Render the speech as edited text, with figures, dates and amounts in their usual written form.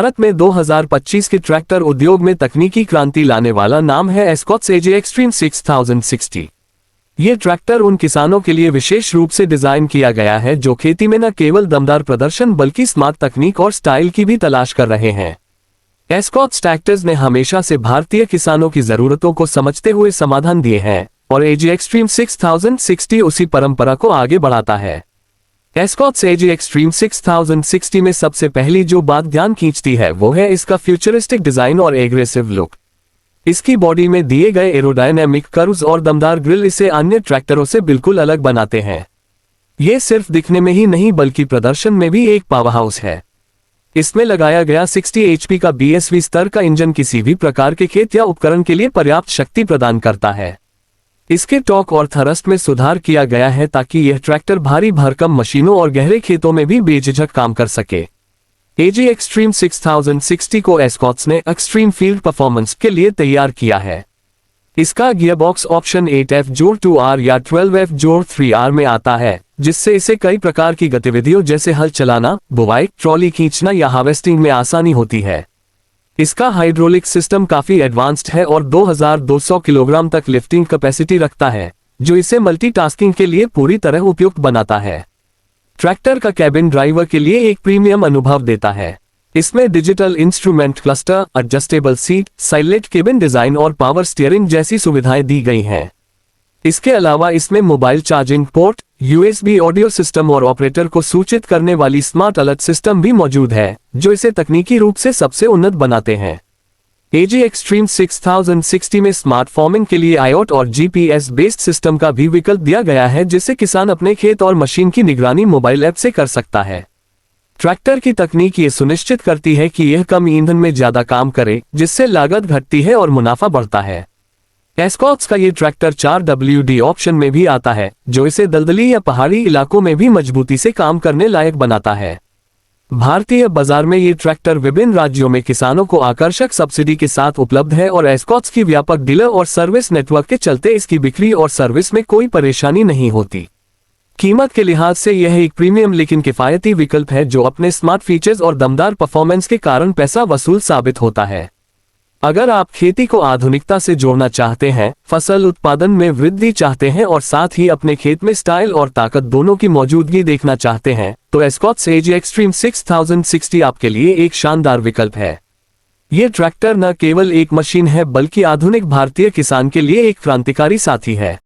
भारत में 2025 के ट्रैक्टर उद्योग में तकनीकी क्रांति लाने वाला नाम है एस्कॉट्स एजे एक्सट्रीम 6060। ये ट्रैक्टर उन किसानों के लिए विशेष रूप से डिजाइन किया गया है जो खेती में न केवल दमदार प्रदर्शन बल्कि स्मार्ट तकनीक और स्टाइल की भी तलाश कर रहे हैं। एस्कॉट्स ट्रैक्टर्स ने हमेशा से भारतीय किसानों की जरूरतों को समझते हुए समाधान दिए हैं और एजे एक्सट्रीम 6060 उसी परंपरा को आगे बढ़ाता है। एस्कॉट्स एजे एक्सट्रीम 6060 में सबसे पहली जो बात ध्यान खींचती है वो है इसका फ्यूचरिस्टिक डिजाइन और एग्रेसिव लुक। इसकी बॉडी में दिए गए एरोडायनेमिक कर्व्स और दमदार ग्रिल इसे अन्य ट्रैक्टरों से बिल्कुल अलग बनाते हैं। ये सिर्फ दिखने में ही नहीं बल्कि प्रदर्शन में भी एक पावरहाउस है। इसमें लगाया गया 60 एचपी का बीएसवी स्तर का इंजन किसी भी प्रकार के खेत या उपकरण के लिए पर्याप्त शक्ति प्रदान करता है। इसके टॉर्क और थ्रस्ट में सुधार किया गया है ताकि यह ट्रैक्टर भारी भरकम मशीनों और गहरे खेतों में भी बेझिझक काम कर सके। एजे एक्सट्रीम 6060 को एस्कॉट्स ने एक्सट्रीम फील्ड परफॉर्मेंस के लिए तैयार किया है। इसका गियरबॉक्स ऑप्शन 8F-2R या 12F-3R में आता है, जिससे इसे कई प्रकार की गतिविधियों जैसे हल चलाना, बुवाई, ट्रॉली खींचना या हार्वेस्टिंग में आसानी होती है। इसका हाइड्रोलिक सिस्टम काफी एडवांस्ड है और 2200 किलोग्राम तक लिफ्टिंग कैपेसिटी रखता है, जो इसे मल्टीटास्किंग के लिए पूरी तरह उपयुक्त बनाता है। ट्रैक्टर का कैबिन ड्राइवर के लिए एक प्रीमियम अनुभव देता है। इसमें digital instrument cluster, adjustable seat, silent cabin design और पावर स्टीयरिंग जैसी सुविधाएं दी गई हैं। इसके अलावा इसमें mobile charging port, USB audio system और ऑपरेटर को सूचित करने वाली स्मार्ट अलर्ट सिस्टम भी मौजूद है, जो इसे तकनीकी रूप से सबसे उन्नत बनाते हैं। एजे एक्सट्रीम 6060 में स्मार्ट फार्मिंग के लिए आईओटी और जीपीएस बेस्ड सिस्टम का भी विकल्प दिया गया है, जिससे किसान अपने खेत और मशीन की निगरानी मोबाइल ऐप से कर सकता है। ट्रैक्टर की तकनीक ये सुनिश्चित करती है कि यह कम ईंधन में ज्यादा काम करे, जिससे लागत घटती है और मुनाफा बढ़ता है। एस्कॉट्स का ये ट्रैक्टर 4WD ऑप्शन में भी आता है, जो इसे दलदली या पहाड़ी इलाकों में भी मजबूती से काम करने लायक बनाता है। भारतीय बाजार में ये ट्रैक्टर विभिन्न राज्यों में किसानों को आकर्षक सब्सिडी के साथ उपलब्ध है और एस्कॉट्स की व्यापक डीलर और सर्विस नेटवर्क के चलते इसकी बिक्री और सर्विस में कोई परेशानी नहीं होती। कीमत के लिहाज से यह एक प्रीमियम लेकिन किफायती विकल्प है जो अपने स्मार्ट फीचर्स और दमदार परफॉर्मेंस के कारण पैसा वसूल साबित होता है। अगर आप खेती को आधुनिकता से जोड़ना चाहते हैं, फसल उत्पादन में वृद्धि चाहते हैं और साथ ही अपने खेत में स्टाइल और ताकत दोनों की मौजूदगी देखना चाहते हैं, तो एस्कॉट्स एजे एक्सट्रीम 6060 आपके लिए एक शानदार विकल्प है। ये ट्रैक्टर न केवल एक मशीन है बल्कि आधुनिक भारतीय किसान के लिए एक क्रांतिकारी साथी है।